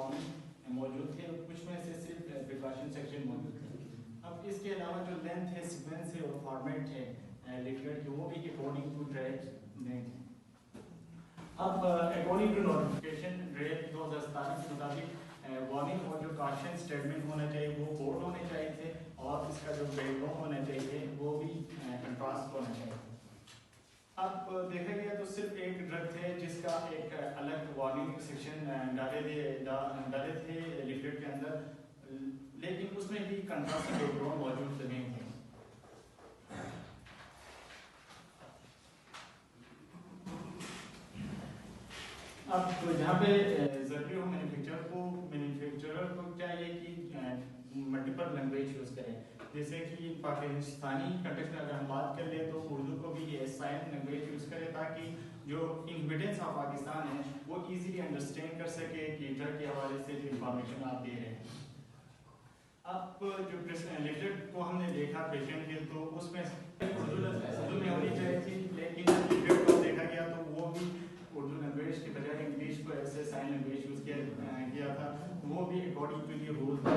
Form موجود تھے، کچھ میں سے صرف پریکاشن سیکشن موجود تھے. اب اس کے علاوہ جو لینتھ ہے، سیکوینس ہے اور فارمیٹ ہے لیفلیٹ کے، وہ بھی اکارڈنگ ٹو ڈریل نہیں تھے. اب اکارڈنگ ٹو نوٹیفکیشن ڈریل 2017 کے مطابق وارننگ اور جو کاشن اسٹیٹمنٹ ہونا چاہیے وہ بورڈ ہونے چاہیے تھے، اور اس کا جو بیک گراؤنڈ ہونا چاہیے وہ بھی کنٹراسٹ ہونا چاہیے. اب دیکھا گیا تو صرف ایک ڈرگ تھے جس کا ایک الگ وارننگ سیکشن ڈالے تھے لیفلیٹ کے اندر، لیکن اس میں بھی کنٹراسٹ بیک گراؤنڈ موجود نہیں تھے. اب جہاں پہ ضروری ہو مینوفیکچرر کو چاہیے کہ ملٹیپل لینگویج یوز کریں. جیسے کہ پاکستانی کنٹیکسٹ میں اگر ہم بات کر لیں تو اردو کو بھی یہ سائن لینگویج یوز کرے تاکہ جو انہیبیٹنٹس آف پاکستان ہیں وہ ایزیلی انڈرسٹینڈ کر سکے کہ ڈرگ کے حوالے سے جو انفارمیشن آپ دے رہے ہیں. اب جو لیفلیٹ کو ہم نے دیکھا پیشنٹ کے تو اس میں اردو میں ہونی چاہیے تھی، لیکن لیفلیٹ کو دیکھا گیا تو وہ بھی اردو لینگویج کے بجائے انگلش کو ایسے سائن لینگویج یوز کیا تھا، وہ بھی اکارڈنگ ٹو دی رول تھا.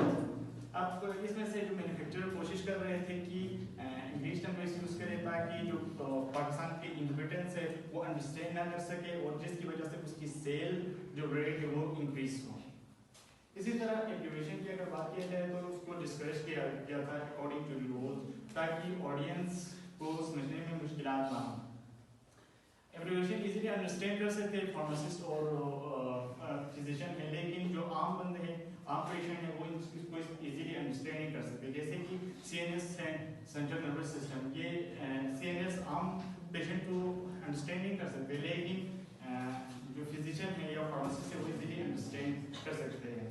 اب اس میں سے جو مینوفیکچرر کوشش کر رہے تھے کہ انگلش لینگویج یوز کرے تاکہ جو پاکستان کے انہیبیٹنٹس ہے وہ انڈرسٹینڈ نہ کر سکے، اور جس کی وجہ سے اس کی سیل جو ریٹ ہے وہ انکریز ہو. اسی طرح ایبریویشن کی اگر بات کیا جائے تو اس کو ڈسکریج کیا تھا اکارڈنگ ٹو دی رولز تاکہ آڈینس کو سمجھنے میں مشکلات نہ ہوں. ایبریویشن ایزیلی انڈرسٹینڈ کر سکتے فارماسسٹ اور فزیشین ہیں، لیکن جو عام بندے ہیں، عام پیشنٹ ہیں، وہ اس کو ایزیلی انڈرسٹینڈ نہیں کر سکتے. جیسے کہ سی این ایس ہے، سینٹرل نروس سسٹم، یہ سی این ایس عام پیشنٹ کو انڈرسٹینڈ نہیں کر سکتے، لیکن جو فزیشین ہے یا فارماسسٹ ہے وہ ایزیلی انڈرسٹینڈ کر سکتے ہیں.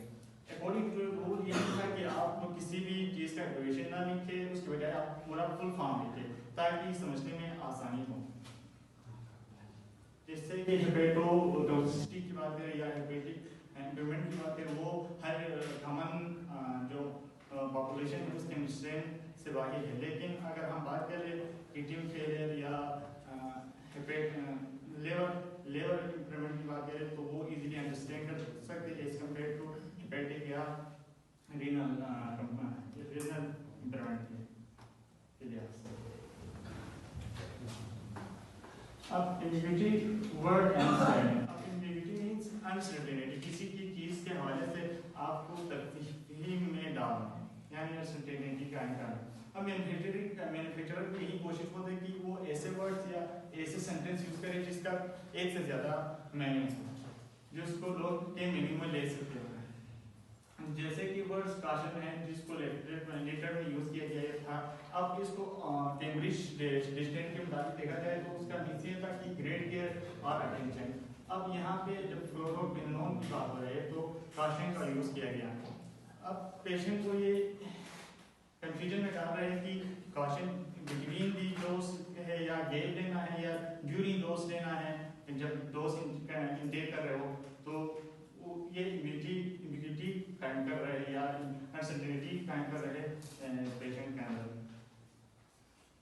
اکارڈنگ ٹو رول یہ تھا کہ آپ کسی بھی چیز کا ایبریویشن نہ لکھے، اس کے بجائے آپ پورا فل فارم لکھے تاکہ سمجھنے میں آسانی ہو. جس سے کہ ہیپیٹو ٹوکسٹی کی بات کریں یا ہیپیٹک امپیئرمنٹ کی بات کریں، وہ ہر کامن جو پاپولیشن ہے اس کے انڈرسٹینڈ سے واقف ہے. لیکن اگر ہم بات کریں کڈنی فیلئر یا لیور امپیئرمنٹ کی بات کریں تو وہ ایزیلی انڈرسٹینڈ کر سکتے ہیں ایز کمپیئر ٹو ہیپیٹک یا رینل امپیئرمنٹ کے لحاظ سے. اب ایمبیگوٹی ورڈ اینڈ سائن. اب ایمبیگوٹی مینس انسرٹینٹی، کسی کی چیز کے حوالے سے آپ کو تفہیم میں ڈالنا ہے، یعنی انسرٹینٹی قائم کرنا. اب مینوفیکچرر کی یہی کوشش ہوتی ہے کہ وہ ایسے ورڈز یا ایسے سینٹینس یوز کرے جس کا ایک سے زیادہ میننگز ہو، جس کو لوگ کے میننگ میں لے سکتے ہیں. جیسے کہ ورڈز کاشن ہے جس کو لیٹر میں یوز کیا گیا تھا. اب اس کو کیمبرج ڈکشنری کے مطابق دیکھا جائے تو اس کا میننگ یہ تھا کہ گریٹ کیئر اور اٹینشن. اب یہاں پہ جب فلوروکوینون کی بات ہو رہی ہے تو کاشن کا یوز کیا گیا. اب پیشنٹ کو یہ کنفیوژن میں ڈال رہے ہیں کہ کاشن بٹوین دی ڈوز ہے یا گیپ لینا ہے یا ڈیورنگ ڈوز لینا ہے. جب ڈوز انٹیک کر رہے ہو تو یہ ایمبیگوٹی قائم کر رہے ہیں یا انسرٹینٹی قائم کر رہے